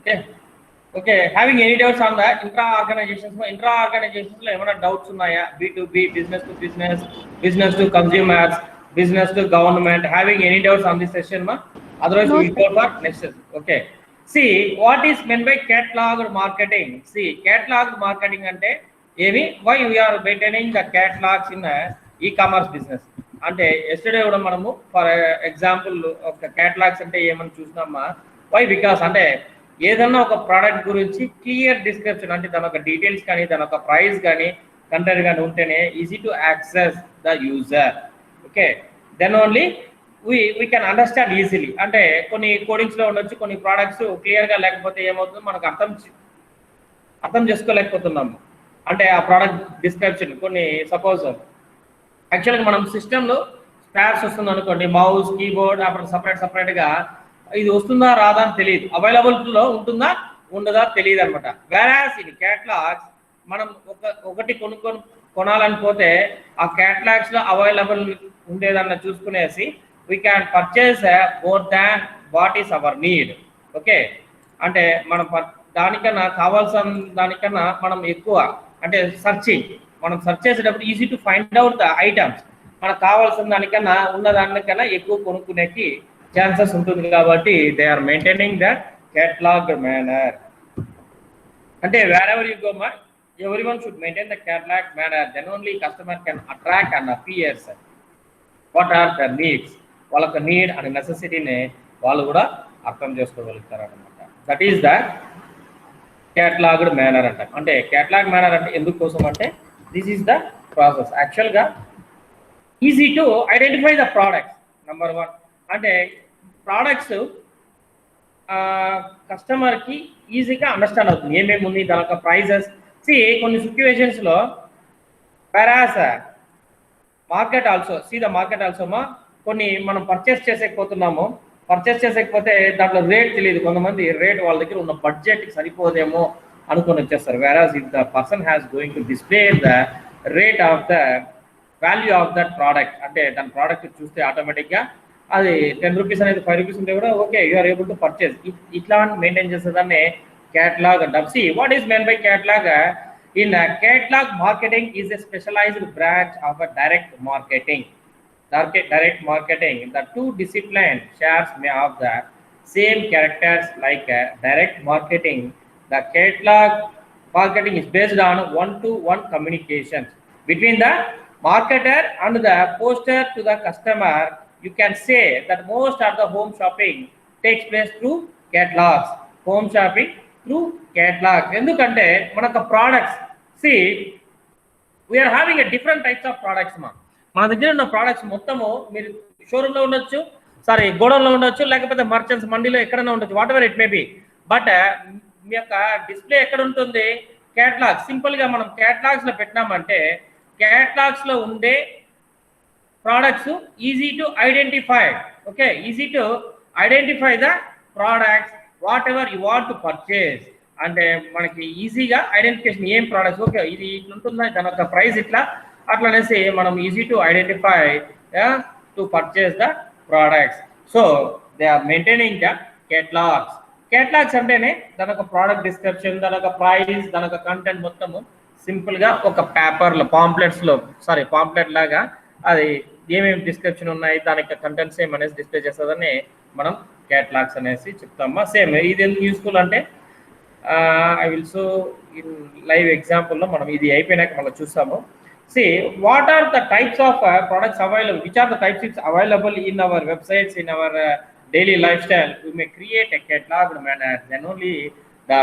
Okay. Okay, having any doubts on that intra-organizations lo emana doubts unnaya? B2B, business to business, business to consumers, business to government. Having any doubts on this session, ma? Otherwise, No, we will go for next session. Okay. See, what is meant by catalog marketing? See, catalog marketing ante ఏమి why we are maintaining the catalogs in e-commerce business. అంటే yesterday కూడా మనము for example ఒక catalogues అంటే ఏమని చూసినామా? Why because అంటే ఏదన్నా ఒక ప్రోడక్ట్ గురించి క్లియర్ డిస్క్రిప్షన్ అంటే దాని ఒక డీటెయిల్స్ కానీ దాని ఒక ప్రైస్ కానీ కంటెంట్ కానీ ఉంటేనే easy to access the user. Okay, then only we can understand easily. అంటే కొన్ని కోడింగ్స్లో ఉండొచ్చు, కొన్ని ప్రోడక్ట్స్ క్లియర్గా లేకపోతే ఏమవుతుందో మనకు అర్థం చేసుకోలేకపోతున్నాము. అంటే ఆ ప్రోడక్ట్ డిస్క్రిప్షన్ కొన్ని సపోజ్ యాక్చువల్గా మనం సిస్టంలో స్పేర్స్ వస్తుంది అనుకోండి, మౌస్ కీబోర్డ్ అప్పుడు సపరేట్గా ఇది వస్తుందా రాదా అని తెలియదు, అవైలబిలిటీలో ఉంటుందా ఉండదా తెలియదు అనమాట. వేరాస్ ఇది క్యాటలాగ్స్ మనం ఒకటి కొనాలని పోతే ఆ క్యాటలాగ్స్లో అవైలబుల్ ఉండేదన్న చూసుకునేసి we can purchase more than what is our need. Okay, అంటే మనం దానికన్నా కావాల్సిన దానికన్నా మనం ఎక్కువ అంటే మనం సెర్చ్ చేసేటప్పుడు easy to find out the items. మనకు కావాల్సిన దానికన్నా ఉన్న దానికన్నా ఎక్కువ కొనుక్కునేకి ఛాన్సెస్ ఉంటుంది కాబట్టి they are maintaining the catalogue manner. అంటే వేర్ ఎవర్ యూ గో మా everyone should maintain the catalog manner, then only customer can attract and appears what are their needs. వాళ్ళకి నీడ్ అండ్ నెసెసిటీని వాళ్ళు కూడా అర్థం చేసుకోగలుగుతారు అనమాట. దట్ ఈస్ ద క్యాటలాగ్డ్ మేనర్ అంట. అంటే క్యాటలాగ్ మేనర్ అంటే ఎందుకోసం అంటే దిస్ ఈస్ ద ప్రాసెస్ యాక్చువల్గా easy to identify the products. Number 1 అంటే ప్రోడక్ట్స్ కస్టమర్కి ఈజీగా అండర్స్టాండ్ అవుతుంది ఏమేమి ఉంది, దాని యొక్క ప్రైజెస్. కొన్ని సిచ్యువేషన్స్లో వెరాస్ మార్కెట్ ఆల్సో మా కొన్ని మనం పర్చేస్ చేసేకపోతే దాంట్లో రేట్ తెలియదు. కొంతమంది రేట్ వాళ్ళ దగ్గర ఉన్న బడ్జెట్కి సరిపోదేమో అనుకొని వచ్చేస్తారు. Whereas if the person has going to display the rate of the value of that product, అంటే దాని ప్రోడక్ట్ చూస్తే ఆటోమేటిక్గా అది 10 రూపీస్ అనేది 5 రూపీస్ ఉంటే కూడా okay you are able to purchase. ఇట్లా మెయింటైన్ చేసేదాన్ని catalog అంటారు. See, what is meant by catalog? In catalog marketing is a specialized branch of a direct marketing. The two disciplines shares may have the same characters like direct marketing. The catalog marketing is based on one-to-one communications between the marketer and the poster to the customer. You can say that most of the home shopping takes place through catalogs. Home shopping through catalog. ఎందుకంటే మనకు products we are having a different types of products. మన దగ్గర ఉన్న products మొత్తము మీరు షోరూంలో ఉండొచ్చు, గోడౌన్లో ఉండొచ్చు, లేకపోతే మర్చెంట్స్ మండీలో ఎక్కడైనా ఉండొచ్చు, whatever it may be. But మీ యొక్క డిస్ప్లే ఎక్కడ ఉంటుంది? క్యాటలాగ్. సింపుల్గా మనం క్యాటలాగ్స్లో పెట్టినామంటే క్యాటలాగ్స్లో ఉండే products easy to identify. Okay, easy to identify the products what ever you want to purchase. అంటే మనకి ఈజీగా ఐడెంటిఫికేషన్ ఏం ప్రోడక్ట్స్, ఓకే ఇది ఇట్లా ఉంటుందా, దాని యొక్క ప్రైస్ ఇట్లా అట్లా అనేసి మనం easy to identify to purchase the products. So they are maintaining the catalogues అంటేనే దాని యొక్క ప్రోడక్ట్ డిస్క్రిప్షన్, దాని యొక్క ప్రైస్, దాని యొక్క కంటెంట్ మొత్తము సింపుల్గా ఒక పేపర్లో పాంప్లెట్ లాగా అది ఏమేమి డిస్క్రిప్షన్ ఉన్నాయి, దాని యొక్క కంటెంట్స్ ఏమనేసి డిస్ప్లే చేస్తుందని మనం క్యాటలాగ్స్ అనేసి చెప్తామా. సేమ్ ఇది ఎందుకు యూస్ఫుల్ అంటే I will show in live ఎగ్జాంపుల్లో మనం ఇది అయిపోయినాక మనం చూస్తాము. See, what are the types of products available? Which are the types is available in our websites, in our daily lifestyle? We may create a catalog manner. Then only the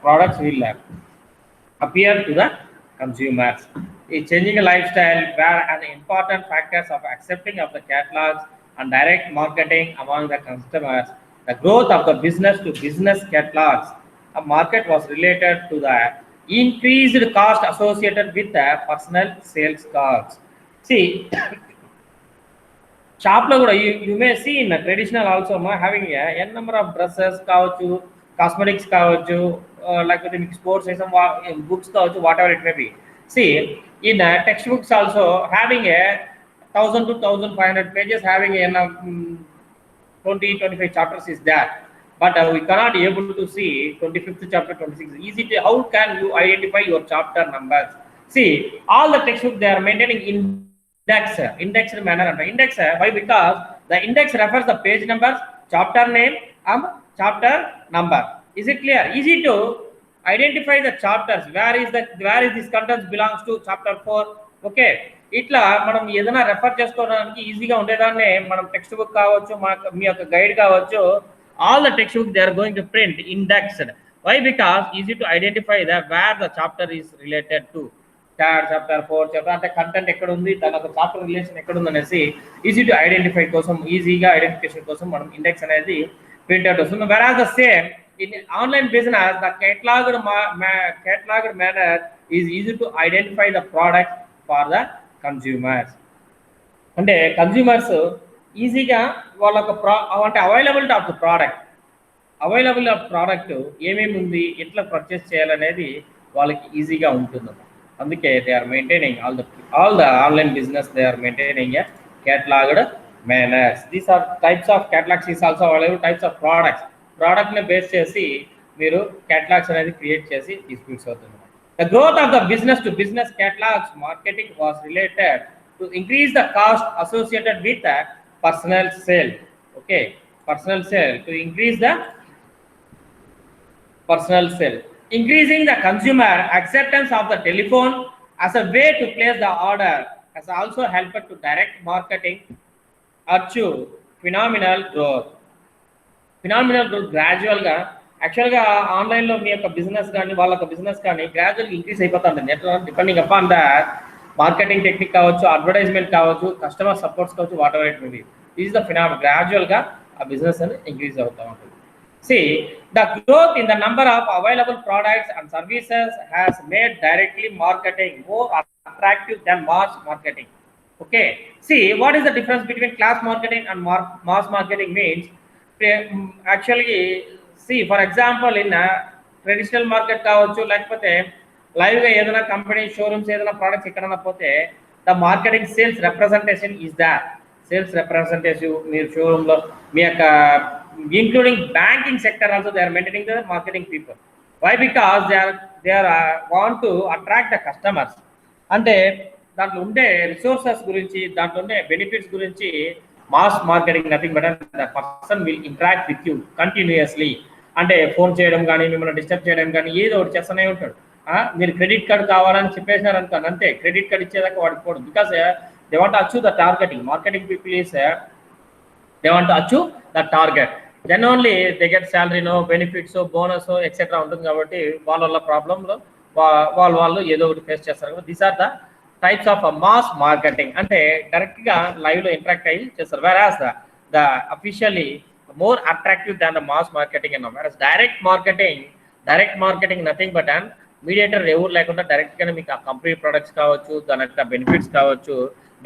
products will appear to the consumers. A changing lifestyle where an important factors of accepting of the catalogs and direct marketing among the customers. The growth of the business to business catalogs. A market was related to the increased cost associated with the personal sales cards. See, shop lo kuda you may see in traditional also having a number of dresses kavachu, cosmetics kavachu, like with sports item books kavachu, whatever it may be. See, in textbooks also having a 1000 to 1500 pages, having a 20-25 chapters is there. but we cannot able to see 25th chapter, 26th. Easy to, how can you identify your chapter numbers? See, all the textbook they are maintaining indexed manner and index. Why? Because the index refers the page numbers, chapter name, chapter number. Is it clear? Easy to identify the chapters. Where is this contents belongs to chapter 4. Okay, ఇట్లా మనం ఏదైనా refer చేసుకోవడానికి ఈజీగా ఉండేదాన్నే మనం text book కావచ్చు, మీ యొక్క guide కావచ్చు, all the textbook they are going to print indexed. Why? Because easy to identify the where the chapter is related to. Third chapter, fourth chapter అంటే కంటెంట్ ఎక్కడ ఉంది, దాని ఒక చాప్టర్ రిలేషన్ ఎక్కడ ఉంది అనేసి ఈజీ టు ఐడెంటిఫై కోసం, ఈజీగా ఐడెంటిఫికేషన్ కోసం మనం ఇండెక్స్ అనేది ప్రింట్ అవుట్ వస్తుంది. whereas the same in online business the cataloged manner is easy to identify the product for the consumers. అంటే కన్జ్యూమర్స్ ఈజీగా వాళ్ళ అంటే అవైలబిలిటీ ఆఫ్ ద ప్రోడక్ట్ ఏమేమి ఉంది, ఎట్లా పర్చేస్ చేయాలనేది వాళ్ళకి ఈజీగా ఉంటుంది. అందుకే they are maintaining all the online business, they are maintaining a cataloged manners. These are types of catalogs is also available. Types of product ని బేస్ చేసి మీరు catalogs అనేది క్రియేట్ చేసి డిస్ట్రిబ్యూట్ అవుతుంది. The growth of the business to business catalogs marketing was related to increase the cost associated with the personal sale. Okay, personal sale, to increase the personal sale. Increasing the consumer acceptance of the telephone as a way to place the order has also helped to direct marketing achieve phenomenal growth. Gradualగా యాక్చువల్గా ఆన్లైన్లో మీ యొక్క business కానీ వాళ్ళ యొక్క business కానీ గ్రాడ్యువల్గా increase అయిపోతుంది. ఎట్లా depending upon the marketing technique కావచ్చు, అడ్వర్టైజ్మెంట్ కావచ్చు, కస్టమర్ సపోర్ట్స్ కావచ్చు, what ever it may B. This is the phenomenal. గ్రాడ్యువల్గా ఆ బిజినెస్ అనేది ఇంక్రీజ్ అవుతూ ఉంటుంది. See, the growth in the number of available products and services has made directly marketing more attractive than mass marketing. Okay, see, what is the difference between class marketing and mass marketing means? Actually, see, for example, in a traditional market కావచ్చు, లేకపోతే లైవ్గా ఏదైనా company showrooms ఏదైనా products ఎక్కడైనా పోతే the marketing sales representation is the sales representative. మీరు షోరూంలో మీ యొక్క including banking sector also they are maintaining the marketing people. Why? Because they are want to attract the customers. అంటే దాంట్లో ఉండే రిసోర్సెస్ గురించి, దాంట్లో ఉండే బెనిఫిట్స్ గురించి mass marketing nothing but the person will interact with you continuously. అంటే phone చేయడం కానీ, మిమ్మల్ని డిస్టర్బ్ చేయడం కానీ ఏదో ఒకటి చేస్తూనే ఉంటాడు. మీరు క్రెడిట్ కార్డు కావాలని చెప్పేసినారు అనుకోండి, అంతే, క్రెడిట్ కార్డు ఇచ్చేదాకా వాడికి పోవడం. Because they want to achieve the targeting. Marketing people is they want to achieve the target, then only they get salary, no benefits, bonus etc. ఉంటుంది. కాబట్టి వాళ్ళ ప్రాబ్లంలో వాళ్ళు ఏదో ఒకటి ఫేస్ చేస్తారు. These are the types of mass marketing. అంటే డైరెక్ట్గా లైవ్లో ఇంటరాక్ట్ అయ్యి చేస్తారు. whereas the officially more attractive than the mass marketing and whereas direct marketing nothing but an mediator ఎవరు లేకుండా డైరెక్ట్గానే మీకు ఆ కంపెనీ ప్రొడక్ట్స్ కావచ్చు, దాని యొక్క బెనిఫిట్స్ కావచ్చు,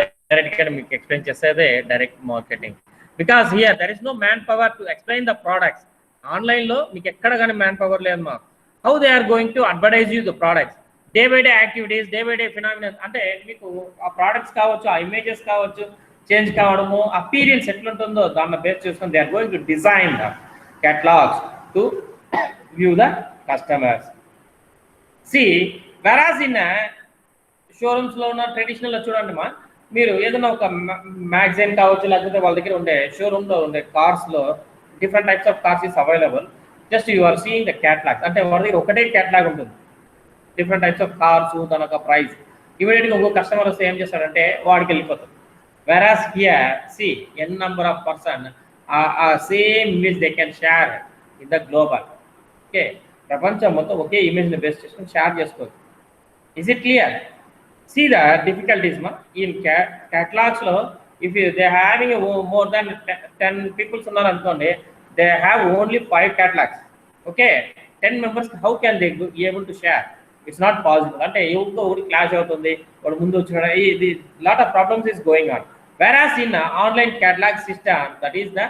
డైరెక్ట్గా మీకు ఎక్స్ప్లెయిన్ చేసేదే direct marketing. Because here there is no man power to explain the products. ఆన్లైన్లో మీకు ఎక్కడ కానీ మ్యాన్ పవర్ లేదు మా. How they are going to advertise you the products, day by day activities, day by day phenomenal. అంటే మీకు ఆ products కావచ్చు, ఆ ఇమేజెస్ కావచ్చు చేంజ్ కావడము, అపీరియన్స్ ఎట్లుంటుందో దాన్ని బేస్ చేసుకొని they are going to design the catalogs to view the customers. See, whereas in షోరూమ్స్లో ఉన్న ట్రెడిషనల్లో చూడండి మా, మీరు ఏదైనా ఒక మ్యాగజైన్ కావచ్చు, లేకపోతే వాళ్ళ దగ్గర ఉండే షోరూమ్లో ఉండే కార్స్లో different types of cars is available. Just you are seeing the catalogs. అంటే వాళ్ళ దగ్గర ఒకటే క్యాట్లాగ్ ఉంటుంది, డిఫరెంట్ టైప్స్ ఆఫ్ కార్స్, దాని ఒక ప్రైస్. ఇమీడియట్గా ఇంకో కస్టమర్ వస్తే ఏం చేస్తాడంటే వాడికి వెళ్ళిపోతుంది. whereas here see n number of person same image they can share in the global. Okay, ప్రపంచం మొత్తం ఒకే ఇమేజ్ని బేస్ చేసుకొని షేర్ చేసుకోవచ్చు. Is it clear? See the difficulties ma in catalogs lo, if they having more than 10 people unnaru anukondi, they have only 5 catalogs. Okay, 10 members how can they be able to share? It's not possible. Ante evko odi clash avutundi, odu mundu vachina idi lot of problems is going on. Whereas in online catalog system, that is the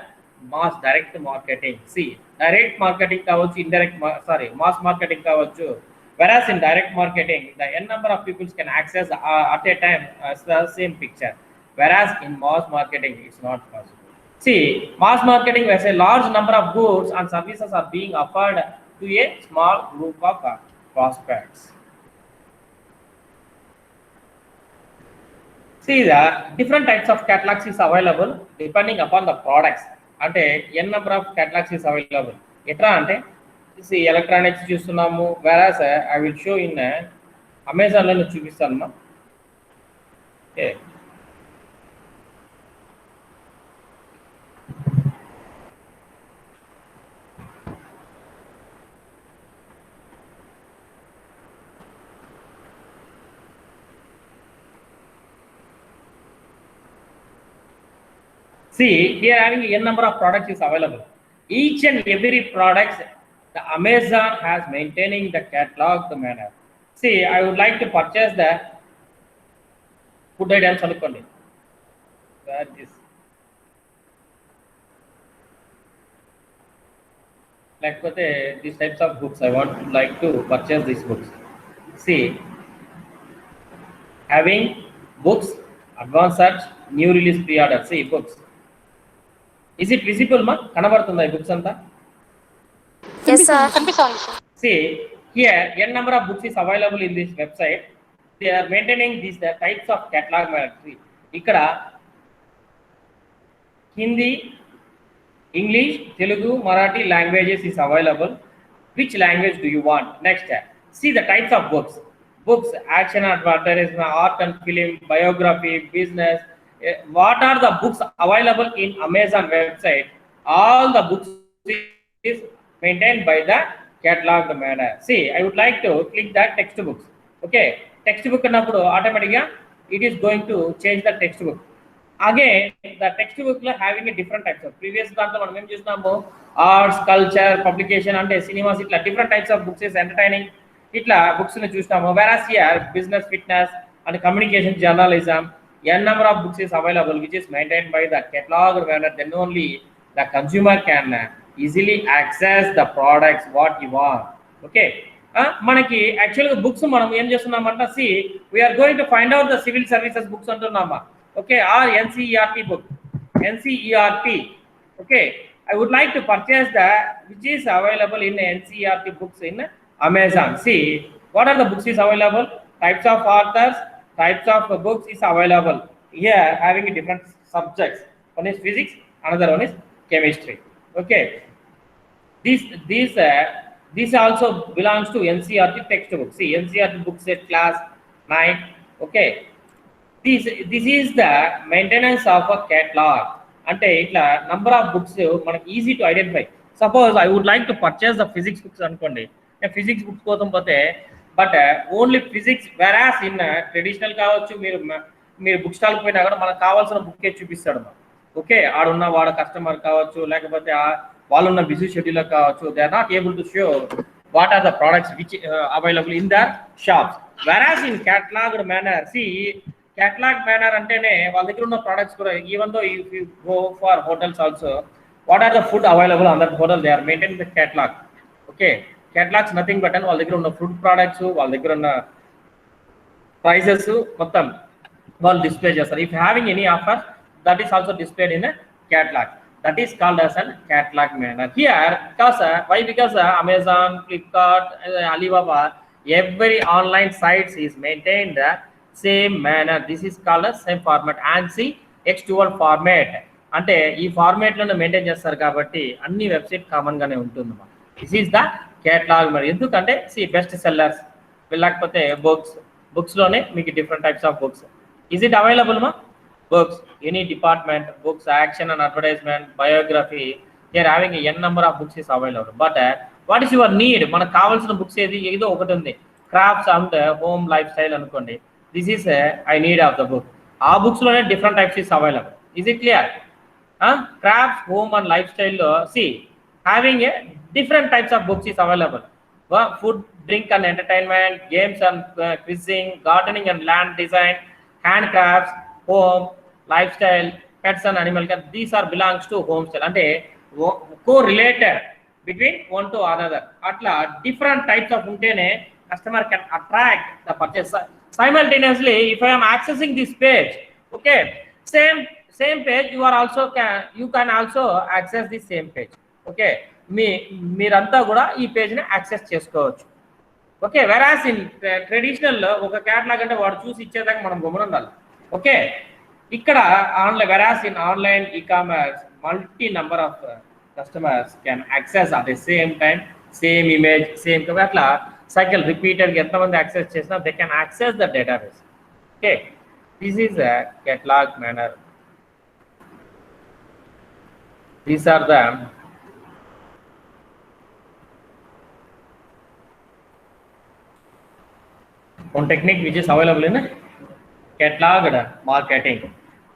mass direct marketing. See, direct marketing kavachu, mass marketing kavachu. Whereas in direct marketing, the n number of people can access at a time the same picture. Whereas in mass marketing, it's not possible. See, mass marketing where a large number of goods and services are being offered to a small group of prospects. See, the different types of catalogs is available depending upon the products. అంటే n number of catalogs is available. ఎట్లా అంటే see electronics చూస్తున్నాము, whereas I will show in Amazon లో చూపిస్తాను. Okay. See, here having n number of products is available. Each and every product, the Amazon has maintaining the catalog the manner. See, I would like to purchase the food items anukondi. That is like these types of books. I want like to purchase these books. See, having books, advanced search, new release pre-order. See, books. Is it visible, ma? Kanabartunda ee books anta? Yes, sir. See, here n number of books is available in this website. They are maintaining these the types of catalog management. Ikkada Hindi, English, Telugu, Marathi languages is available. Which language do you want? Next, see the types of books. Books, action, advertisement, art and film, biography, business. What are the books available in Amazon website? All the books is maintained by the catalog manner. See, I would like to click that textbooks. Okay, textbook annappudu automatically it is going to change the textbook. Again, the textbook lo having a different types of previous dantlo manam em chustunnamu arts, culture, publication ante cinemas itla different types of books is entertaining itla books ni chustunnamu, whereas here business, fitness and communication, journalism, n number of books is available which is maintained by the catalog manner. Then only the consumer can easily access the products what you want. Okay, మనకి యాక్చువల్గా books మనం ఏం చేస్తున్నామంట, see we are going to find out the civil services books అంటున్నామా. Okay, or NCERT book, NCERT. Okay, I would like to purchase that which is available in NCERT books in Amazon. See, what are the books is available? Types of authors, types of books is available here having different subjects. One is physics, another one is chemistry. Okay, this also belongs to NCERT textbook. See, NCERT book set class 9. Okay, this is the maintenance of a catalog. అంటే ఇట్లా number of books మనకి easy to identify. Suppose I would like to purchase the physics books అనుకోండి, నేను physics books కోసం పోతే but only physics, whereas in traditional కావచ్చు, మీరు book స్టాల్కి పోయినా కూడా మనకు కావాల్సిన బుక్కే చూపిస్తాడు. ఓకే, ఆడున్న వాడు కస్టమర్ కావచ్చు, లేకపోతే వాళ్ళున్న బిజీ షెడ్యూలర్ కావచ్చు, they are not able to show what are the products which available in the shops. Whereas in catalogued manner, see catalog manner అంటేనే వాళ్ళ దగ్గర ఉన్న products కూడా, even though if you go for hotels also, what are the food available on that hotel, they are maintaining the catalog. Okay, catalogs nothing but వాళ్ళ దగ్గర ఉన్న food products, వాళ్ళ దగ్గర ఉన్న prices మొత్తం వాళ్ళు డిస్ప్లే చేస్తారు. If having any offer, that is also displayed in a catalog. That is called as a catalog manner. Here, because why? Because Amazon, Flipkart, Alibaba, every online sites is maintained same manner. This is called as same format. ANSI X12 format అంటే ఈ format లోనే maintain చేస్తారు కాబట్టి అన్ని website common గానే ఉంటుంది. This is the catalogue. మరి ఎందుకంటే సి బెస్ట్ సెల్లర్స్ లేకపోతే బుక్స్ లోనే మీకు different types of books. Is it available మా books, any department books, action and advertisement, biography, here having n number of books is available. But what is your need? మనకు కావాల్సిన books ఏదో ఒకటి ఉంది, crafts and home lifestyle అనుకోండి. This is I need of the book. Our books lo different types is available. Is it clear? Crafts, home and lifestyle. See, having a different types of books is available. Food, drink and entertainment, games and quizzing, gardening and land design, handcrafts, home, lifestyle, pets and animal care. These are belongs to homestyle. Ante co-related between one to another. Atla different types of untene customer can attract the purchase. Simultaneously, if I am accessing this page, okay, same page you can also access the same page. Okay, మీరంతా కూడా ఈ పేజ్ని access చేసుకోవచ్చు. Okay, వెరాస్ in ట్రెడిషనల్లో ఒక catalogue అంటే వాడు చూసి ఇచ్చేదాకా మనం గమ్మున ఉండాలి. ఓకే, ఇక్కడ online whereas in online e-commerce multi number of customers can access at the same time same image same అట్లా సైకిల్ రిపీటెడ్గా ఎంతమంది యాక్సెస్ చేసినా they can access the database. Okay, this is a catalogue manner. These are the one technique which is available in catalog marketing.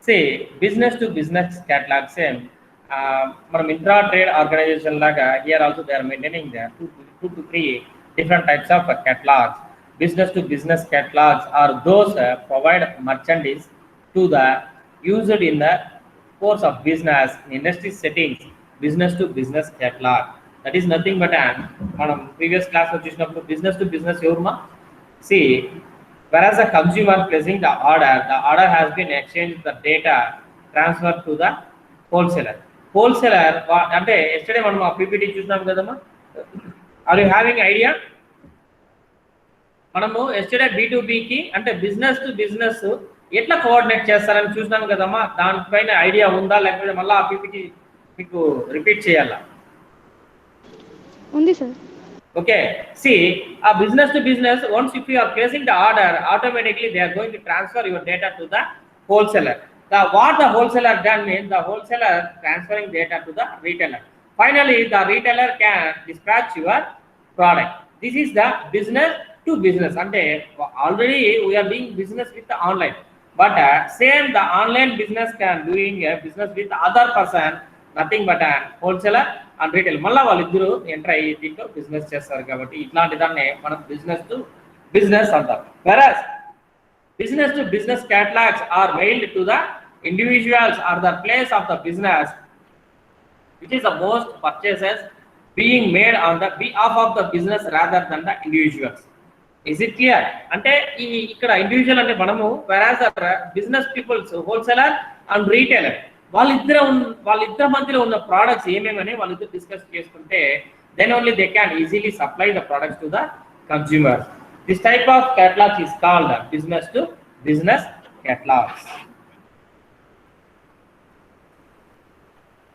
See, business to business catalog same. From intra trade organization laga here also they are maintaining the two to three different types of catalogs. Business to business catalogs are those provide merchandise to the user in the course of business in industry settings. Business to business catalog, that is nothing but an previous class of business to business yorma. See, whereas a consumer placing the order has been exchanged, the data transferred to the wholesaler. Wholesaler ante yesterday manam PPT chusnam kadama. Are you having idea? మనము yesterday B2B కి అంటే business to business ఎట్లా coordinate చేస్తారని చూసినాం కదమ్మా. దానిపైన idea ఉందా లేకపోతే మళ్ళీ ఆ PPT మీకు రిపీట్ చేయాలా? ఉంది sir. Okay, see, a business to business, once if you are placing the order, automatically they are going to transfer your data to the wholesaler. What the wholesaler done means the wholesaler transferring data to the retailer. Finally, the retailer can dispatch your product. This is the business to business. And already we are doing business with the online, but same the online business can doing a business with the other person, nothing but a wholesaler and retail. మళ్ళీ వాళ్ళిద్దరూ enter అయ్యి దీంట్లో business చేస్తారు కాబట్టి ఇట్లాంటి దాన్ని మనం business to business అంటాం. Whereas business to business catalogs are mailed to the individuals or the place of the business which is the most purchases being made on the behalf of the business rather than the individuals. Is it clear? అంటే ఇక్కడ individual అంటే మనము whereas business peoples wholesaler and retailer వాళ్ళిద్దరి మధ్యలో ఉన్న products ఏమేమని వాళ్ళిద్దరు discuss చేసుకుంటే then only they can easily supply the products to the consumers. This type of catalogs is called business to business catalogs.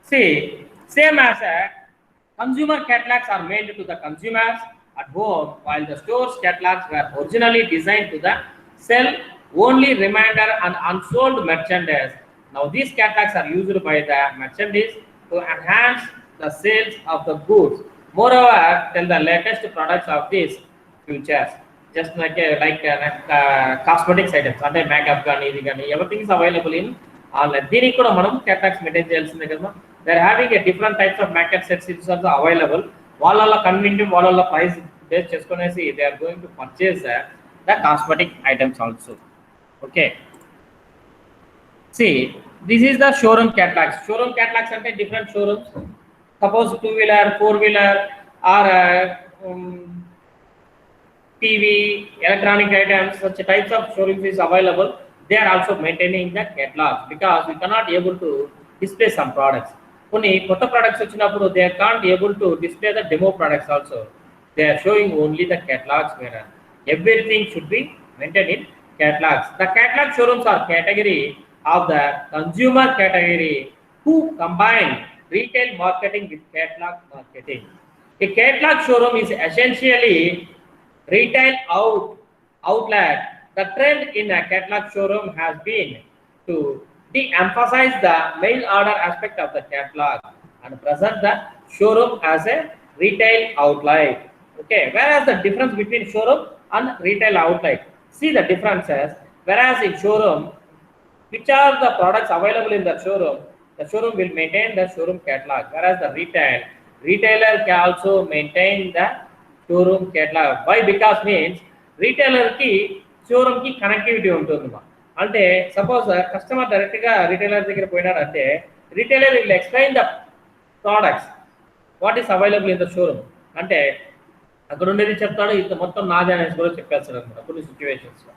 See, same as a consumer catalogs are mailed to the consumers at home, while the store's catalogs were originally designed to the sell only remainder and unsold merchandise. Now these catalogs are used by the merchants to enhance the sales of the goods. Moreover, tell the latest products of these features. Just like cosmetics items, అంటే makeup కానీ ఇది కానీ everything is available in online. దీనికి కూడా మనం catalogs maintain చేయాల్సిందే కదా. They are having a different types of makeup sets is also available. వాళ్ళ కన్వీనియంట్ వాళ్ళ ప్రైస్ బేస్ చేసుకునేసి they are going to purchase the cosmetic items also. Okay. See, this is the showroom catalogs. Showroom catalogs ante different showrooms. Suppose 2-wheeler, 4-wheeler or TV, electronic items, such types of showrooms is available. They are also maintaining the catalogs because we cannot able to display some products. Konni kotta products vachinappudu they can't able to display the demo products also. They are showing only the catalogs where everything should be maintained in catalogs. The catalog showrooms are category of the consumer category who combine retail marketing with catalog marketing. A catalog showroom is essentially retail outlet. The trend in a catalog showroom has been to de-emphasize the mail order aspect of the catalog and present the showroom as a retail outlet. Okay, whereas the difference between showroom and retail outlet, see the differences. Whereas in showroom, which are the products available in the showroom will maintain the showroom catalog. Whereas the retailer can also maintain the showroom catalog. Why? Because means retailer ki showroom ki connectivity untundima. Ante suppose customer direct ga retailer దగ్గర పోయినారంటే retailer will explain the products what is available in the showroom. అంటే అక్కడ ఉండేది చెప్తాడు, ఇది మొత్తం నాదే అనేసి కూడా చెప్పేస్తాడు అనమాట కొన్ని సిచ్యువేషన్స్ లో.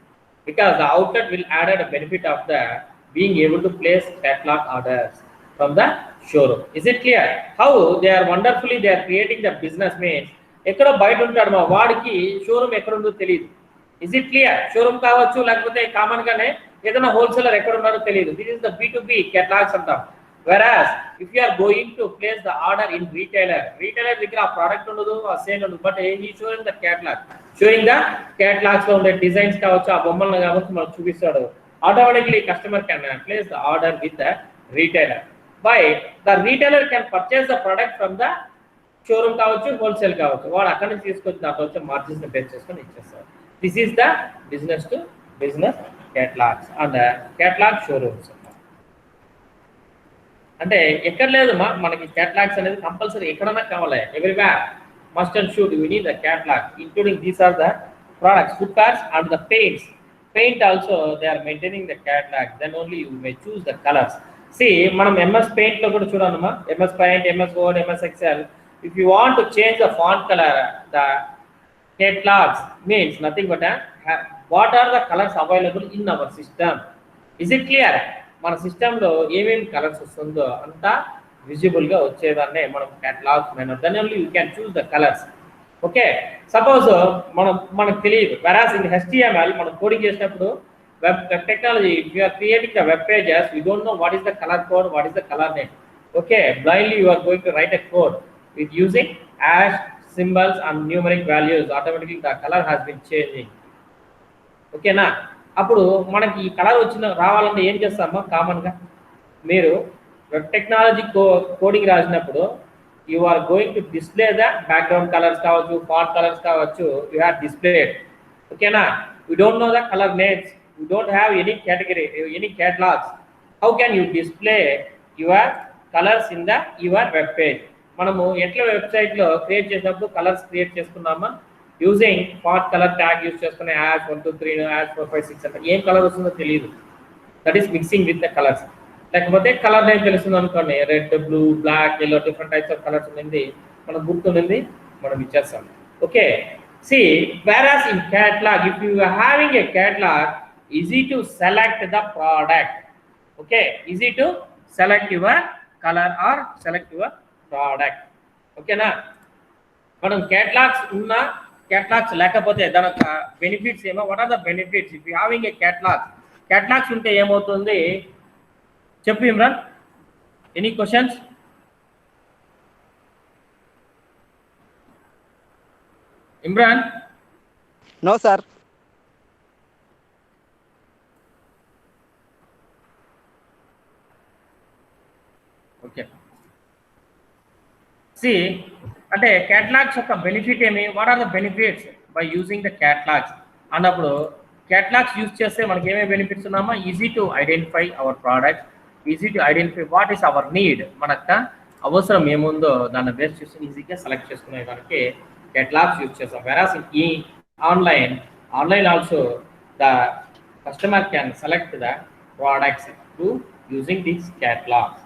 Because the outlet will add a benefit of the being able to place catalog orders from the showroom. Is it clear? How they are wonderfully they are creating the business means ఎక్కడో బయట ఉంటాడు మా వాడికి showroom ఎక్కడ ఉందో తెలియదు. Is it clear? Showroom కావచ్చు లేకపోతే కామన్ గానే ఏదైనా హోల్సేలర్ ఎక్కడ ఉన్నారో తెలియదు. This is the B2B catalogues అంటాం. Whereas if you are going to place the order in retailer దగ్గర ఆ ప్రోడక్ట్ ఉండదు, ఆ సేల్ ఉండదు, but he showing the catalog, showing the catalogs లో ఉండే డిజైన్స్ కావచ్చు, ఆ బొమ్మలను కావచ్చు మనకు చూపిస్తాడు. Automatically customer can place the order with the retailer. By the retailer can purchase the product from the showroom కావచ్చు, హోల్సేల్ కావచ్చు, వాడు అక్కడ నుంచి తీసుకొచ్చి దాంట్లో వచ్చే మార్జిన్స్ ని బేస్ చేసుకొని ఇచ్చేస్తారు. This is the business to business catalogues and catalogue showrooms. అంటే ఎక్కడ లేదు మనకి కేటలాగ్స్ అనేది కంపల్సరీ ఎక్కడన్నా కావాలి. Everywhere must and should we need the catalogue, including these are the products, food cards and the paint also they are maintaining the catalog, then only you may choose the colors. See మనం MS paint లో కూడా చూడాలమ్మా, MS paint, MS Word, MS Excel, if you want to change the font color, the catalogs means nothing but what are the colors available in our system. Is it clear? మన సిస్టంలో ఏమేమి colours వస్తుందో అంతా visible గా వచ్చేదాన్నే మనం catalogues manner, then only you can choose the colours. Okay, suppose మనకు తెలియదు, వెరాస్ ఇన్ HTML మనం కోడింగ్ చేసినప్పుడు web technology, if you are creating the web pages, you don't know what is the colour code, what is the colour name. Okay, blindly you are going to write a code with using hash symbols and numeric values, automatically the color has been changing. ఓకేనా? అప్పుడు మనకి ఈ colour రావాలంటే ఏం చేస్తామో కామన్గా మీరు web technology coding రాసినప్పుడు you are going to display the background colours కావచ్చు, ఫాంట్ కలర్స్ కావచ్చు, యూ హ్యావ్ డిస్ప్లేడ్. ఓకేనా? You don't know the colour names, you don't have any category, any catalogues, how can you display your colours in the your web page? మనము ఎట్లా వెబ్సైట్లో create చేసినప్పుడు colours create చేసుకున్నామా, using font colour tag use చేసుకునే hash 1 2 3 hash 4 5 6 అంటే ఏం colour వస్తుందో తెలియదు, that is mixing with the colours. లేకపోతే కలర్ నేమ్ తెలుస్తుంది అనుకోండి, red, blue, black, yellow, different types of colours ఉంది, మనకు గుర్తున్నది మనం ఇచ్చేస్తాం. Okay, see whereas in catalog, if you are having a catalog, easy to select the product. Okay, easy to select your color or select your product. ఓకేనా? మనం catalogues ఉన్నా catalogues లేకపోతే దాని యొక్క బెనిఫిట్స్ ఏమో, what are the benefits if you having a catalogues ఉంటే ఏమవుతుంది చెప్పు Imran. Any questions? Imran? No sir. Okay, see అంటే కేటలాగ్స్ యొక్క బెనిఫిట్ ఏమి, what are the benefits by using the catalogues అన్నప్పుడు కేటలాగ్స్ యూజ్ చేస్తే మనకి ఏమేమి బెనిఫిట్స్ ఉన్నామా, easy to identify our product, easy to identify what is our need, మనకు అవసరం ఏముందో దాన్ని బేస్ చేసుకుని ఈజీగా సెలెక్ట్ చేసుకునే దానికి కేటలాగ్స్ యూజ్ చేస్తాం. వెరాస్ ఈ online also the customer can select the products to using these catalogues.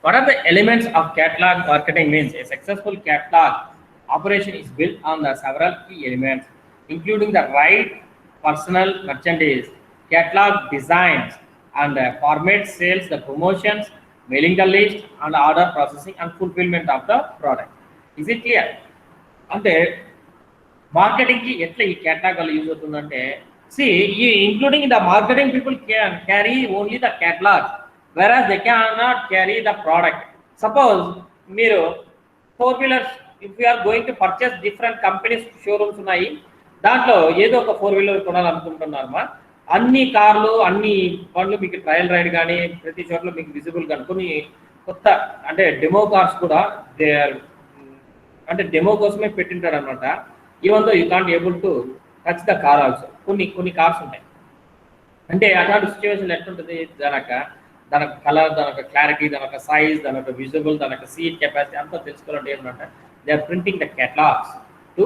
What are the elements of catalog marketing means? A successful catalog operation is built on the several key elements, including the right personal merchandise, catalog designs and format sales, the promotions, mailing the list, and order processing and fulfillment of the product. Is it clear? అంటే marketing కి ఎట్లా ఈ catalogue వల్ల use అవుతుందంటే, see, including the marketing people can carry only the catalog, whereas they cannot carry the product. Suppose మీరు 4-wheelers, if you are going to purchase different companies showrooms ఉన్నాయి, దాంట్లో ఏదో ఒక 4-wheeler కొనాలనుకుంటున్నారమ్మా, అన్ని కార్లు అన్ని బండ్లు మీకు ట్రయల్ రైడ్ కానీ ప్రతి చోట్ల మీకు విజిబుల్ కానీ కొన్ని కొత్త అంటే డెమో కార్స్ కూడా దే ఆర్ అంటే డెమో కోసమే పెట్టింటారు అనమాట. Even though you can't able to touch the car also. కొన్ని కార్స్ ఉంటాయి అంటే అట్లాంటి సిచ్యువేషన్ ఎట్లుంటుంది, దాని కలర్, దాని క్లారిటీ, దాని సైజ్, దాని విజిబుల్, దాని సీట్ కెపాసిటీ అంతా తెలుసుకోవాలంటే ఏంటంటే they are printing the catalogues to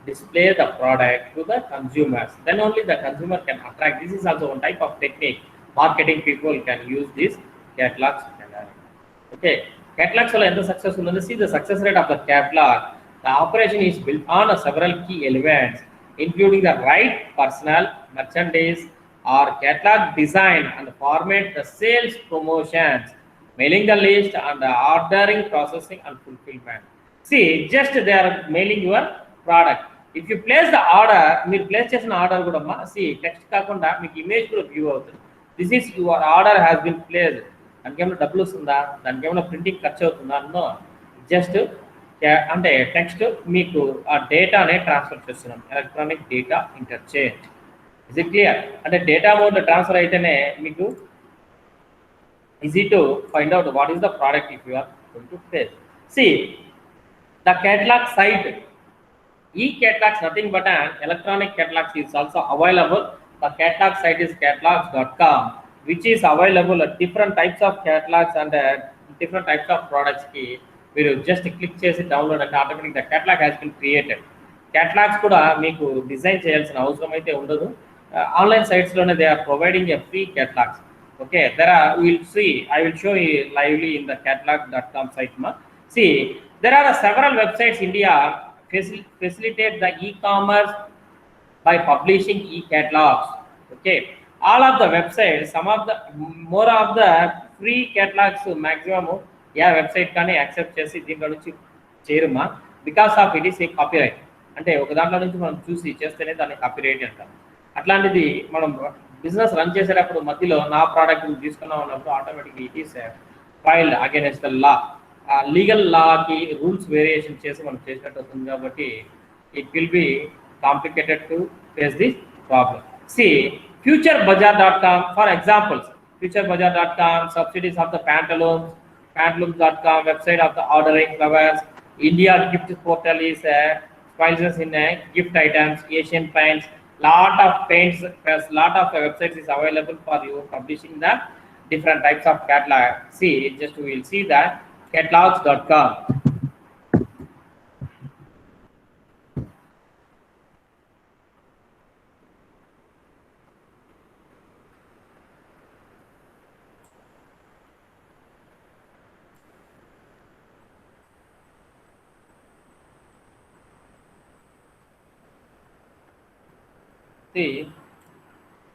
display the product to the consumers, then only the consumer can attract. This is also one type of technique. Marketing people can use this catalogs. Okay, catalogs are the successful. See the success rate of the catalog The operation is built on several key elements, including the right personnel, merchandise, or catalog design and format, the sales promotions, mailing the list, and the ordering, processing, and fulfillment. See, just they are mailing your product. If you place the order, మీరు place చేసిన order కూడా C text కాకుండా మీకు image కూడా view అవుతుంది. This is your order has been placed. దానికి ఏమైనా డబ్బులు వస్తుందా, దానికి ఏమైనా ప్రింటింగ్ ఖర్చు అవుతుందా అన్నో జస్ట్ అంటే టెక్స్ట్ మీకు ఆ డేటానే ట్రాన్స్ఫర్ చేస్తున్నాం. Electronic data interchange. Is it clear? అంటే డేటా అమౌంట్ ట్రాన్స్ఫర్ అయితేనే మీకు easy to find out what is the product if you are going to place. See, the catalog site, e-catalog nothing but an electronic catalog is also available. The catalog site is catalogs.com, which is available at different types of catalogs and different types of products. మీరు just click చేసి download అంటే automatic the catalog has been created. catalogs కూడా మీకు design చేయాల్సిన అవసరం అయితే ఉండదు. Online సైట్స్లోనే they are providing a free catalogs. Okay, there are, we'll see, I will show you lively in the catalog.com site. See, there are several websites India facilitate the e-commerce by publishing e-catalogs. Okay, all of the websites, some of the more of the free catalogs maximum website కానీ accept చేసి దీంట్లో నుంచి చేయరుమా, because of it is a copyright. అంటే ఒక దాంట్లో నుంచి మనం చూసి చేస్తేనే దాన్ని కాపీరైట్ అంటాం. అట్లాంటిది మనం బిజినెస్ రన్ చేసేటప్పుడు మధ్యలో నా ప్రోడక్ట్ తీసుకున్నాం అన్నప్పుడు ఆటోమేటిక్గా it is filed against the law. Legal లాకి రూల్స్ వేరియేషన్ చేసి మనం చేసినట్టు అవుతుంది. కాబట్టి it will be complicated to face this problem. See futurebajar.com for examples. futurebajar.com, subsidies of the pantaloons.com, website of the ordering flowers. India gift portal is spices in gift items, Asian paints. Lot of paints, lot of websites is available for you publishing the different types of catalog. See, just we will see that catalogs.com. See,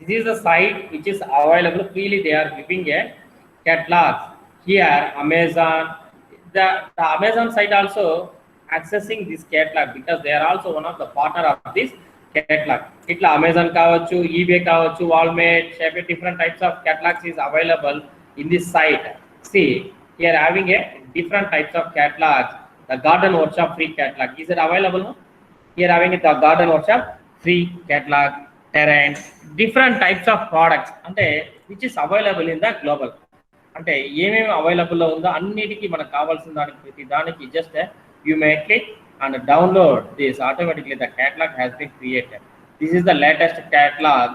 this is the site which is available freely. They are giving a catalog here. Amazon, the Amazon site also accessing this catalog because they are also one of the partner of this catalog. Itla Amazon kavachu, eBay kavachu, Walmart, Shopee, different types of catalogs is available in this site. See, here having a different types of catalogs. The garden workshop free catalog is it available? Here having it the garden workshop free catalog, terrain, different types of products అంటే which is available in the global. అంటే ఏమేమి అవైలబుల్లో ఉందో అన్నిటికీ మనకు కావాల్సిన దానికి ప్రతి దానికి just you may click and download this. Automatically the catalog has been created. This is the latest catalog.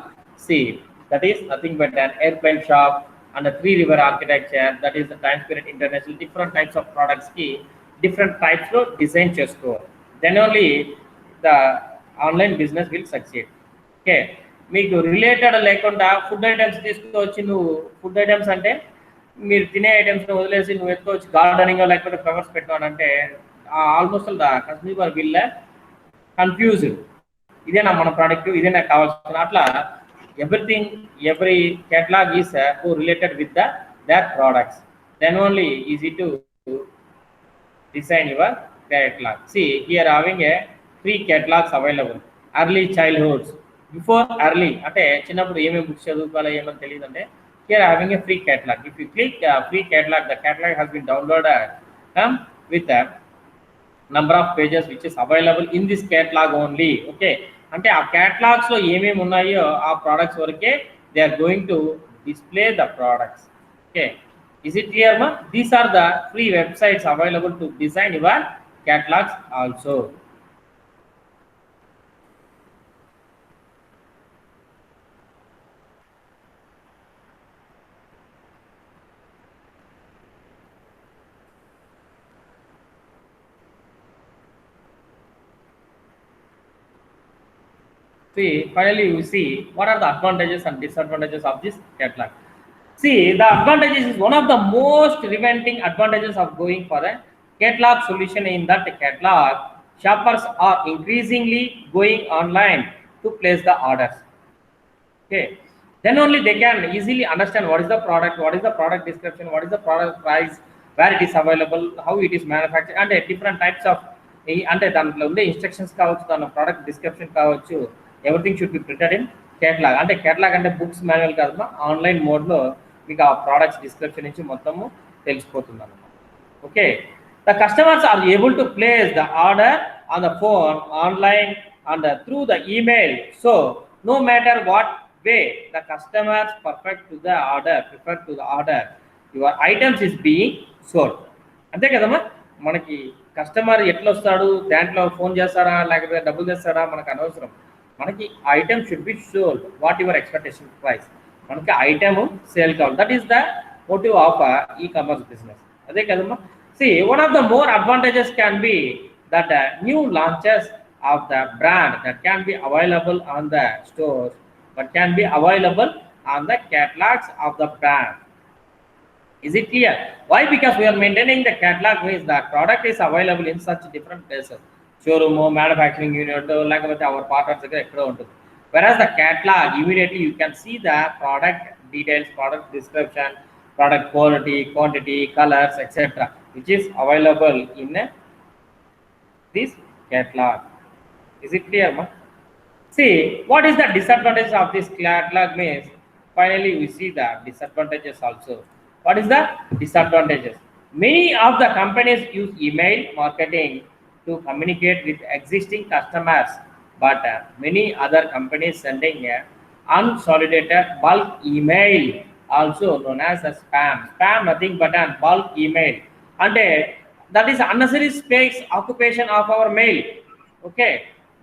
See, that is nothing but an airplane shop and a three river architecture, that is the Transparent International, different types of products కి different types లో design చేసుకోవాలి. Then only the online business will succeed. Okay, మీకు related లేకుండా food items తీసుకొచ్చి నువ్వు food items అంటే మీరు తినే ఐటమ్స్ని వదిలేసి నువ్వు ఎత్తుకొచ్చి గార్డెనింగ్ లేకపోతే ఫ్లవర్స్ పెట్టానంటే almost the consumer will confused. ఇదేనా మన ప్రోడక్ట్, ఇదే నాకు కావాల్సిన. అట్లా everything every catalogue is related with that products. Then only easy to design your catalogue. See here having a free catalogues available. Early childhoods, before early అంటే చిన్నప్పుడు ఏమేమి books చదువుకోవాలో ఏమని తెలియదు అంటే here having a free catalog. If you click free catalog, the catalog has been downloaded with a number of pages which is available in this catalog only. Okay, అంటే ఆ catalogs లో ఏమేమి ఉన్నాయో ఆ products వరకే they are going to display the products. Okay, is it clear ma? These are the free websites available to design your catalogs also. See, finally you see what are the advantages and disadvantages of this catalog. See, the advantages is one of the most preventing advantages of going for a catalog solution in that catalog shoppers are increasingly going online to place the orders. Okay, then only they can easily understand what is the product, what is the product description, what is the product price, where it is available, how it is manufactured, and different types of అంటే దాంట్లో ఉండే instructions కావచ్చు, దాని product description కావచ్చు, everything should be printed in catalogue. అంటే catalogue అంటే books manual కాదు, online మోడ్లో మీకు ఆ ప్రోడక్ట్స్ డిస్క్రిప్షన్ నుంచి మొత్తము తెలిసిపోతుంది అన్నమాట. Okay, the customers are able to place the order on the phone, online, and through the email. So no matter what way the customers prefer to the order, your items is being sold. అంతే కదమ్మా, మనకి customer ఎట్లా వస్తాడు, దాంట్లో phone చేస్తారా లేకపోతే డబ్బులు చేస్తారా మనకు అనవసరం. మనకి item should be sold what your expectation price. మనకి ఐటమ్ సేల్ కావాలి. That is the motive of e-commerce business. అదే కదమ్మా. See one of the more advantages can be that new launches of the brand that can be available on the stores but can be available on the catalogs of the brand. Is it clear? Why? Because we are maintaining the catalog means that product is available in such different places, showroom, manufacturing unit, like with our partners ekkada untundi. Whereas the catalog, immediately you can see the product details, product description, product quality, quantity, colors, etc., which is available in this catalog. Is it clear, ma? See, what is the disadvantage of this catalog means? Finally, we see the disadvantages also. What is the disadvantages? Many of the companies use email marketing to communicate with existing customers, but many other companies sending unsolicited bulk email, also known as a spam. Spam nothing but a bulk email. And that is unnecessary space occupation of our mail. Okay.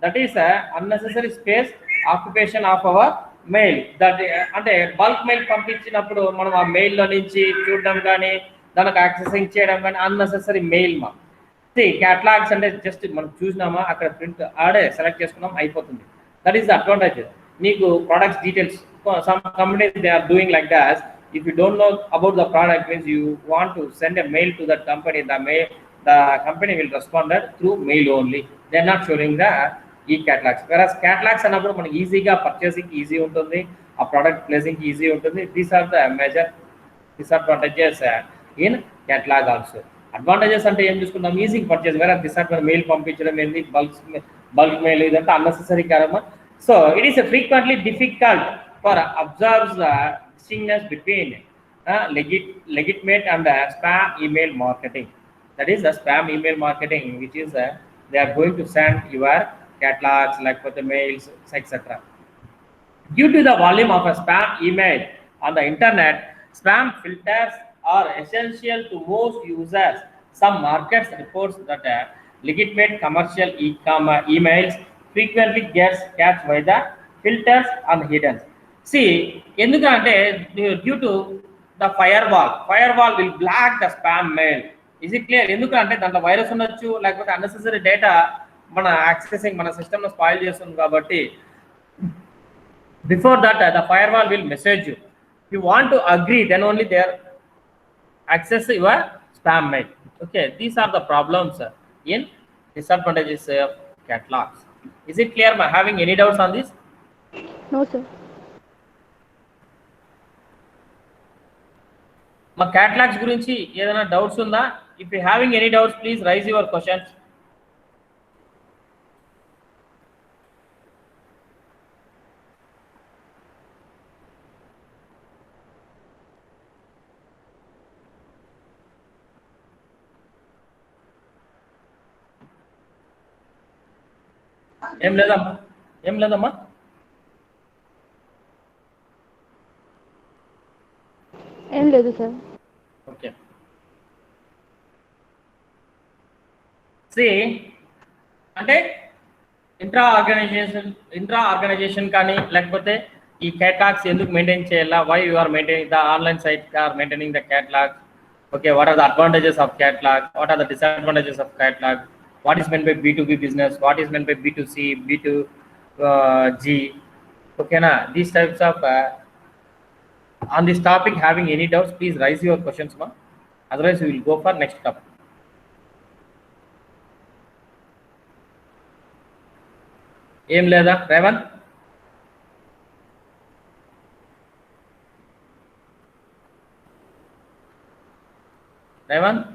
That is unnecessary space occupation of our mail. That అంటే bulk mail పంపించినప్పుడు మనం ఆ మెయిల్లో నుంచి చూడడం కానీ దానికి accessing చేయడం కానీ అన్నెసెసరీ మెయిల్ మా. క్యాటలాగ్స్ అంటే జస్ట్ మనం చూసినామా అక్కడ ప్రింట్ ఆడే సెలెక్ట్ చేసుకున్నాం అయిపోతుంది. That is the advantage. నీకు products details some companies they are doing like that. If you don't know about the product means you want to send a mail to that company, the company will responded through mail only. They are not showing the e catalogues. Whereas catalogues అన్నప్పుడు మనకి ఈజీగా purchasing easy ఉంటుంది, ఆ product placing easy ఉంటుంది. These are the major disadvantages in catalogue also. Advantages అంటే ఏం చూసుకుంటాం, easy purchase. వేరే డిసడ్వాంటేజ్ మెయిల్ పంపించడం ఏంది, బల్క్ మెయిల్ ఇదంతా అన్నెసెసరీ కాదమ్మా. So it is frequently difficult for observe the distinctness between legitimate and spam email marketing. That is the spam email marketing, which is they are going to send your catalogs like for the mails, etc. Due to the volume of a spam email on the internet, spam filters are essential to most users. Some markets reports that legitimate commercial e-commerce emails frequently gets catch by the filters and hidden. See, endukante due to the firewall will block the spam mail. Is it clear? ఎందుకంటే దాంట్లో virus ఉండొచ్చు, లేకపోతే unnecessary data మన accessing మన సిస్టమ్లో spoil చేస్తుంది. కాబట్టి before that the firewall will message you. You want to agree, then only they are access your spam mail. Okay, these are the problems in disadvantages of catalogs. Is it clear? Am I having any doubts on this? No, sir. మా catalogs గురించి ఏదైనా doubts ఉందా? If you having any doubts, please raise your questions. ఏం లేదమ్మా. ఏం లేదు sir. Okay, అంటే intra organisation కానీ లేకపోతే ఈ catalogs ఎందుకు మెయింటైన్ చేయాలా, why you are maintaining the online site are maintaining the catalog. Okay, what are the advantages of catalog, what are the disadvantages of catalog, what is meant by B2B business, what is meant by B2C, B2G. Okay na, these types of on this topic having any doubts, please raise your questions ma, otherwise we will go for next topic. ఏం లేదా Revanth? Revanth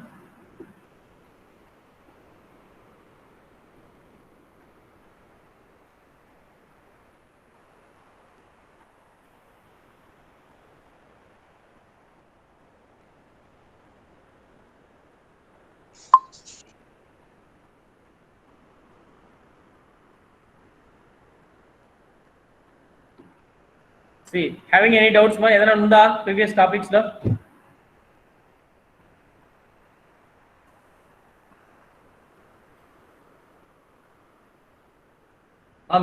see having any doubts మా ఏదైనా ఉందా previous topics లో?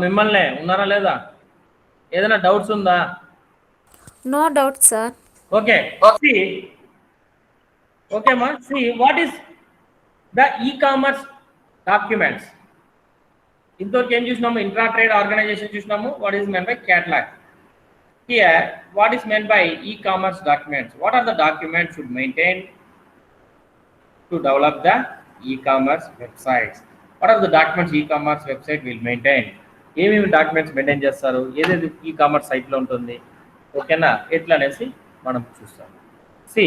మిమ్మల్ని ఉన్నారా లేదా? ఏదైనా డౌట్స్ ఉందా? No doubt, sir. Okay see okay ma see what is the e-commerce documents? ఇంతవరకు ఏం చూసినాము? ఇంట్రా ట్రేడ్ ఆర్గనైజేషన్ చూసినాము. What is meant by catalog. Here what is meant by e-commerce documents? What are the documents should maintain to develop the e-commerce websites? What are the documents e-commerce website will maintain? ఏమేమి documents maintain చేస్తారు, ఏదేది e commerce సైట్లో ఉంటుంది, ఓకేనా? ఎట్లా అనేసి మనం చూస్తాం. See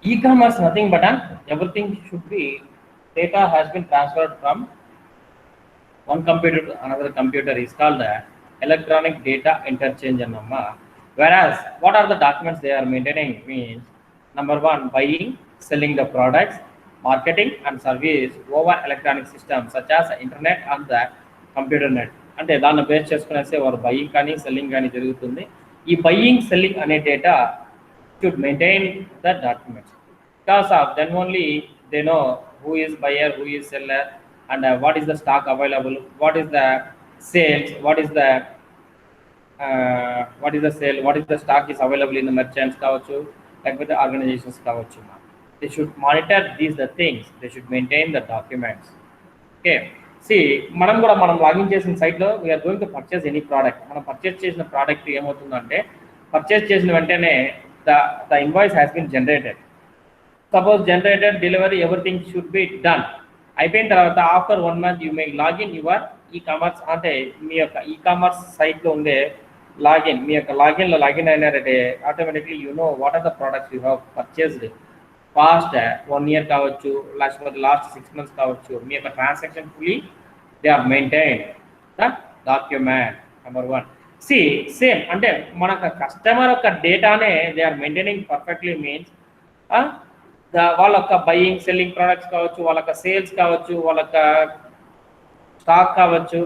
e-commerce nothing but everything should be data has been transferred from one computer to another computer is called the electronic data interchange annamma. Whereas what are the documents they are maintaining means number one, buying, selling the products, marketing and service over electronic systems such as internet and the computer net. అంటే దాన్ని base చేసుకునేసి వారు buying కానీ selling కానీ జరుగుతుంది. ఈ buying selling అనే data should maintain the documents, because of then only they know who is buyer, who is seller, and what is the stock available, what is the sales, what is the sale, what is the stock is available in the merchants kavachu, like with the organizations kavachu. They should monitor these the things, they should maintain the documents. Okay, see మనం login చేసిన site లో we are going to purchase any product. మనం purchase చేసిన product ఏమవుతుందంటే, purchase చేసిన వెంటనే the invoice has been generated. Suppose generated, delivery, everything should be done. అయిపోయిన తర్వాత after 1 month you may login your e-commerce, అంటే మీ యొక్క ఈ-కామర్స్ సైట్లో ఉండే లాగిన్, మీ యొక్క లాగిన్లో లాగిన్ అయినారంటే automatically you know what are the products you have purchased past 1 year కావచ్చు, లేకపోతే లాస్ట్ 6 months కావచ్చు. మీ యొక్క transaction fully they are maintain the document. Number 1. See same అంటే మన కస్టమర్ యొక్క డేటానే they are maintaining perfectly means వాళ్ళ యొక్క బయింగ్ సెల్లింగ్ ప్రోడక్ట్స్ కావచ్చు, వాళ్ళ యొక్క సేల్స్ కావచ్చు, వాళ్ళ యొక్క స్టాక్ కావచ్చు,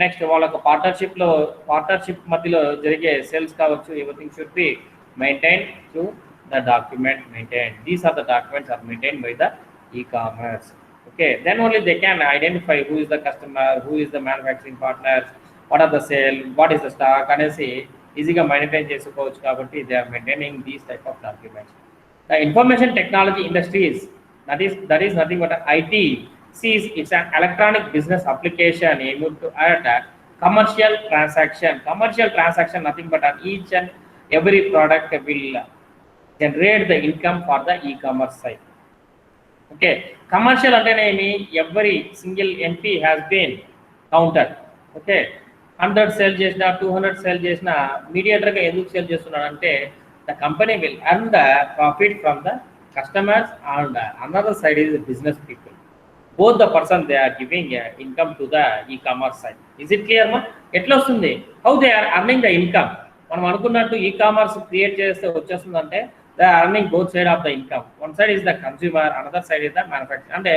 నెక్స్ట్ వాళ్ళ యొక్క పార్ట్నర్షిప్ మధ్యలో జరిగే సేల్స్ కావచ్చు. Everything should be maintain to the document maintain. These are the documents are maintain by the e-commerce. Okay, then only they can identify who is the customer, who is the manufacturing partners, what are the sale, what is the stock అనేసి ఈజీగా maintain చేసుకోవచ్చు. కాబట్టి they are maintaining these type of documents. The information technology industries, that is nothing but IT, sees it's an electronic business application aimed to add a commercial transaction. Commercial transaction nothing but each and every product will generate the income for the e-commerce site. Okay, commercial antenemi every single entry has been counted. Okay, 100 sell chesina 200 sell chesina mediator ga enduku sell chestunadante the company will earn the profit from the customers, and another side is the business people. Both the person they are giving income to the e-commerce side. Is it clear ma? Etla ostundi, how they are earning the income? Manam anukunnattu e-commerce create cheste vachestundante they are earning both side of the income. One side is the consumer, another side is the manufacturer, and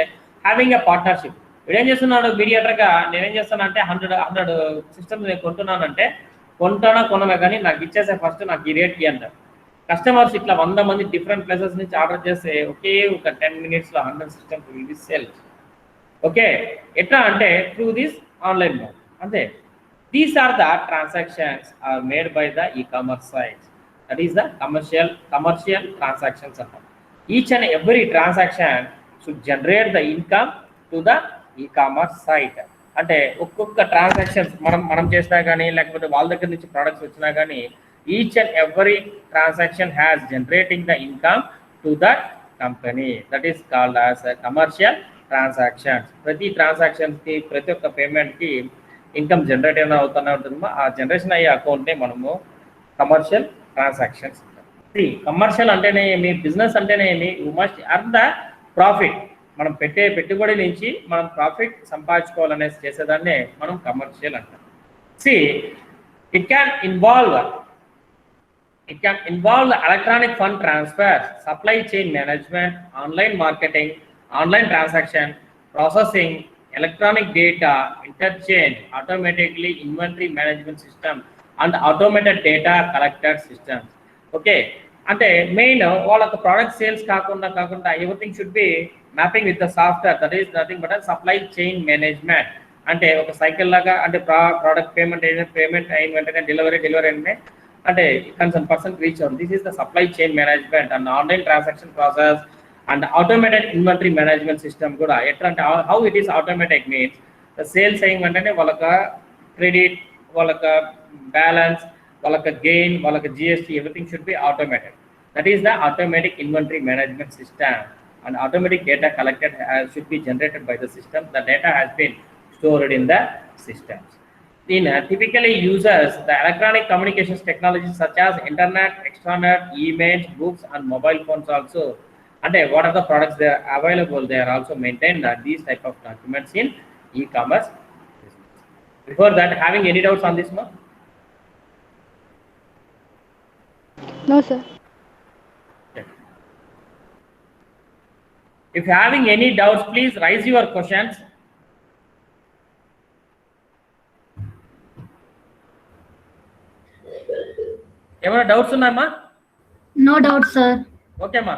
having a partnership. వీడు ఏం చేస్తున్నాడు, మీడియేటర్గా నేనేం చేస్తానంటే 100 systems నేను కొంటున్నానంటే కొనమే కానీ నాకు ఇచ్చేసే first నాకు ఈ రేట్కి అంటారు. కస్టమర్స్ ఇట్లా 100 మంది డిఫరెంట్ ప్లేసెస్ నుంచి ఆర్డర్ చేస్తే ఒకే ఒక 10 minutes లో 100 systems will be sell. Okay, ఎట్లా అంటే త్రూ దిస్ ఆన్లైన్ మోడ్ అంతే. These are the transactions are made by the e-commerce sites. That is the commercial transactions అంటాం. Each and every transaction should generate the income to the e-commerce site. అంటే ఒక్కొక్క transactions మనం చేసినా కానీ లేకపోతే వాళ్ళ దగ్గర నుంచి ప్రొడక్ట్స్ వచ్చినా కానీ each and every transaction has generating the income to that company, that is called as commercial transactions. ప్రతి ట్రాన్సాక్షన్స్కి ప్రతి ఒక్క పేమెంట్కి ఇన్కమ్ జనరేట్ అయినా అవుతూనే ఉంటుందో ఆ జనరేషన్ అయ్యే అకౌంట్ని మనము కమర్షియల్ ట్రాన్సాక్షన్స్. కమర్షియల్ అంటేనే ఏమి, బిజినెస్ అంటేనే ఏమి, you must earn the profit. మనం పెట్టే పెట్టుబడి నుంచి మనం ప్రాఫిట్ సంపాదించుకోవాలనే చేసేదాన్నే మనం కమర్షియల్ అంటాం. It can involve electronic fund transfer, supply chain management, online marketing, online transaction processing, electronic data interchange, automatically inventory management system and automated data collected systems. Okay, అంటే main వాళ్ళకి product sales కాకుండా everything should B mapping with the software, that is nothing but supply chain management. అంటే ఒక cycle లాగా, అంటే product payment అయిన వెంటనే delivery వెంటనే అంటే కన్సర్న్ పర్సన్ రీచ్ అవుతుంది. This is the supply chain management and online transaction process and automated inventory management system కూడా. ఎట్లా అంటే how it is automatic means sales అయిన వెంటనే వాళ్ళకి క్రెడిట్, వాళ్ళకి బ్యాలెన్స్, వాళ్ళకి గెయిన్, వాళ్ళకి GST, everything should B automated. That is the automatic inventory management system and automatic data collected should be generated by the system. The data has been stored in the systems. Typically uses the electronic communications technologies such as internet, extranet, emails, books and mobile phones also. And what are the products they are available, they are also maintained these type of documents in e-commerce business. Before that, having any doubts on this one? No, sir. Okay. If having any doubts, please raise your questions. ఏమైనా doubts ఉన్నాయమ్మా? No doubt, sir. Okay అమ్మా.